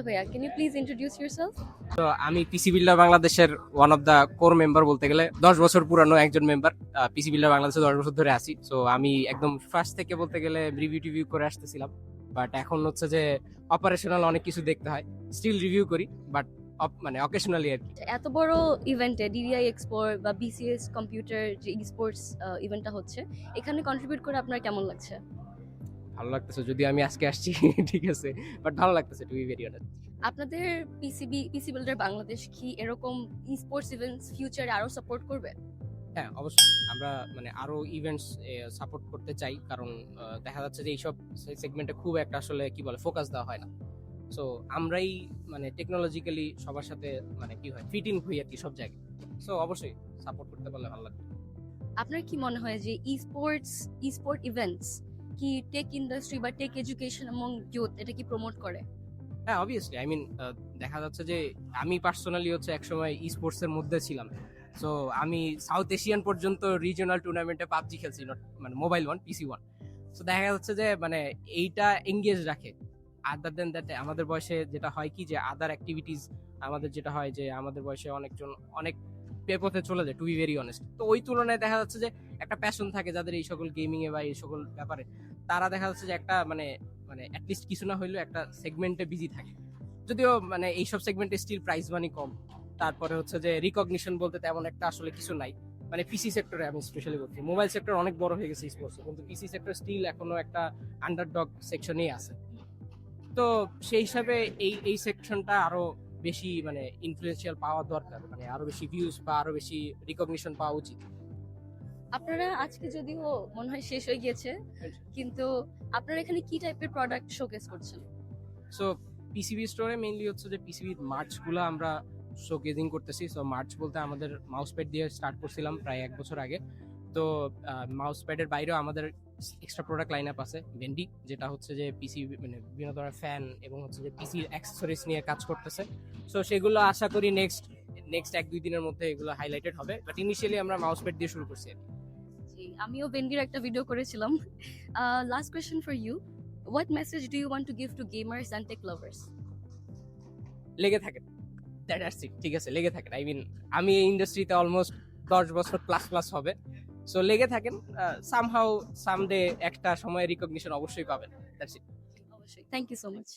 Hello ভাইয়া, can you please introduce yourself? তো আমি পিসি বিল্ডার বাংলাদেশের one of the core member বলতে গেলে 10 বছর পুরানো একজন মেম্বার। পিসি বিল্ডার বাংলাদেশে 10 বছর ধরে আছি। সো আমি একদম ফার্স্ট থেকে বলতে গেলে রিভিউ টিভিউ করে আসতেছিলাম, বাট এখন হচ্ছে যে অপারেশনাল অনেক কিছু দেখতে হয়, স্টিল রিভিউ করি, বাট মানে অকেশনালি আর কি। এত বড় ইভেন্টে ডিডিআই এক্সপোর বা বিসিএস কম্পিউটার যে স্পোর্টস ইভেন্টটা হচ্ছে, এখানে কন্ট্রিবিউট করে আপনার কেমন লাগছে? ভালো লাগতেছে, যদি আমি আজকে আসছি ঠিক আছে, বাট ভালো লাগতেছে টু বি ভেরি অনেস্ট। আপনাদের পিসি বিল্ডার বাংলাদেশ কি এরকম স্পোর্টস ইভেন্টস ফিউচারে আরো সাপোর্ট করবে? হ্যাঁ, অবশ্যই আমরা মানে আরো ইভেন্টস সাপোর্ট করতে চাই, কারণ দেখা যাচ্ছে যে এইসব সেগমেন্টে খুব একটা আসলে কি বলে ফোকাস দেওয়া হয় না। সো আমরাই মানে টেকনোলজিক্যালি সবার সাথে মানে কি হয় ফিট ইন হই আর কি সব জায়গায়। সো অবশ্যই সাপোর্ট করতে পারলে ভালো লাগবে। আপনার কি মনে হয় যে স্পোর্ট ইভেন্টস কি টেক ইন্ডাস্ট্রি বা টেক এডুকেশন এবং ইউথ এটা কি প্রমোট করে? হ্যাঁ, অবভিয়াসলি আই মিন দেখা যাচ্ছে যে আমি পার্সোনালি হচ্ছে একসময় ই স্পোর্টস এর মধ্যে ছিলাম। সো আমি সাউথ এশিয়ান পর্যন্ত রিজিওনাল টুর্নামেন্টে পাবজি খেলছি, নট মানে মোবাইল ওয়ান, পিসি ওয়ান। সো দেখা যাচ্ছে যে মানে এইটা এঙ্গেজ রাখে। আদার দেন দ্যাট আমাদের বয়সে যেটা হয় কি যে আদার অ্যাক্টিভিটিস আমাদের যেটা হয় যে আমাদের বয়সে অনেকজন অনেক পথে চলে যায়, টু বি ভেরি অনেস্ট। তো ওই তুলনায় দেখা যাচ্ছে যে একটা প্যাশন থাকে যাদের এই সকল গেমিং এ বা এই সকল ব্যাপারে, তারা দেখা যাচ্ছে যে একটা মানে মানে অ্যাটলিস্ট কিছু না হইলেও একটা সেগমেন্টে বিজি থাকে। যদিও মানে এইসব সেগমেন্টে স্টিল প্রাইস মানি কম, তারপরে হচ্ছে যে রিকগনিশন বলতে তেমন একটা আসলে কিছু নাই। মানে পিসি সেক্টরে আমি স্পেশালি বলছি, মোবাইল সেক্টর অনেক বড় হয়ে গেছে স্পোর্টস, কিন্তু পিসি সেক্টর স্টিল এখনো একটা আন্ডারডগ সেকশনেই আছে। তো সেই হিসাবে এই সেকশনটা আরো বেশি মানে ইনফ্লুয়েন্সিয়াল পাওয়া দরকার, মানে আরো বেশি ভিউজ বা আরো বেশি রিকগনিশন পাওয়া উচিত। আপনারা আজকে যদিও মনে হয় শেষ হয়ে গিয়েছে, কিন্তু আপনারা এখানে কি টাইপের প্রোডাক্ট শোকেস করছেন? সো পিসিবি স্টোরে মেইনলি হচ্ছে যে পিসিবির মার্চগুলো আমরা শোকেজিং করতেছি। সো মার্চ বলতে আমাদের মাউস প্যাড দিয়ে স্টার্ট করছিলাম প্রায় 1 বছর আগে। তো মাউস প্যাডের বাইরেও আমাদের এক্সট্রা প্রোডাক্ট লাইন আপ আছে ভেন্ডি, যেটা হচ্ছে যে পিসি মানে বিভিন্ন ধরনের ফ্যান এবং হচ্ছে যে পিসির অ্যাক্সেসরিজ নিয়ে কাজ করতেছে। সো সেগুলো আশা করি নেক্সট 1-2 দিনের মধ্যে এগুলো হাইলাইটেড হবে, বাট ইনিশিয়ালি আমরা মাউস প্যাড দিয়ে শুরু করছি। জি, আমিও বেন্ডির একটা ভিডিও করেছিলাম। Last question for you, what message do you want to give to gamers and tech lovers? লেগে থাকেন, দ্যাটস ইট, ঠিক আছে, লেগে থাকেন। আই মিন আমি এই ইন্ডাস্ট্রিতে অলমোস্ট 10 বছর প্লাস প্লাস হবে। সো লেগে থাকেন, সামহাউ সামডে একটা সময় রিকগনিশন অবশ্যই পাবেন। That's it. অবশ্যই, থ্যাংক ইউ সো মাচ।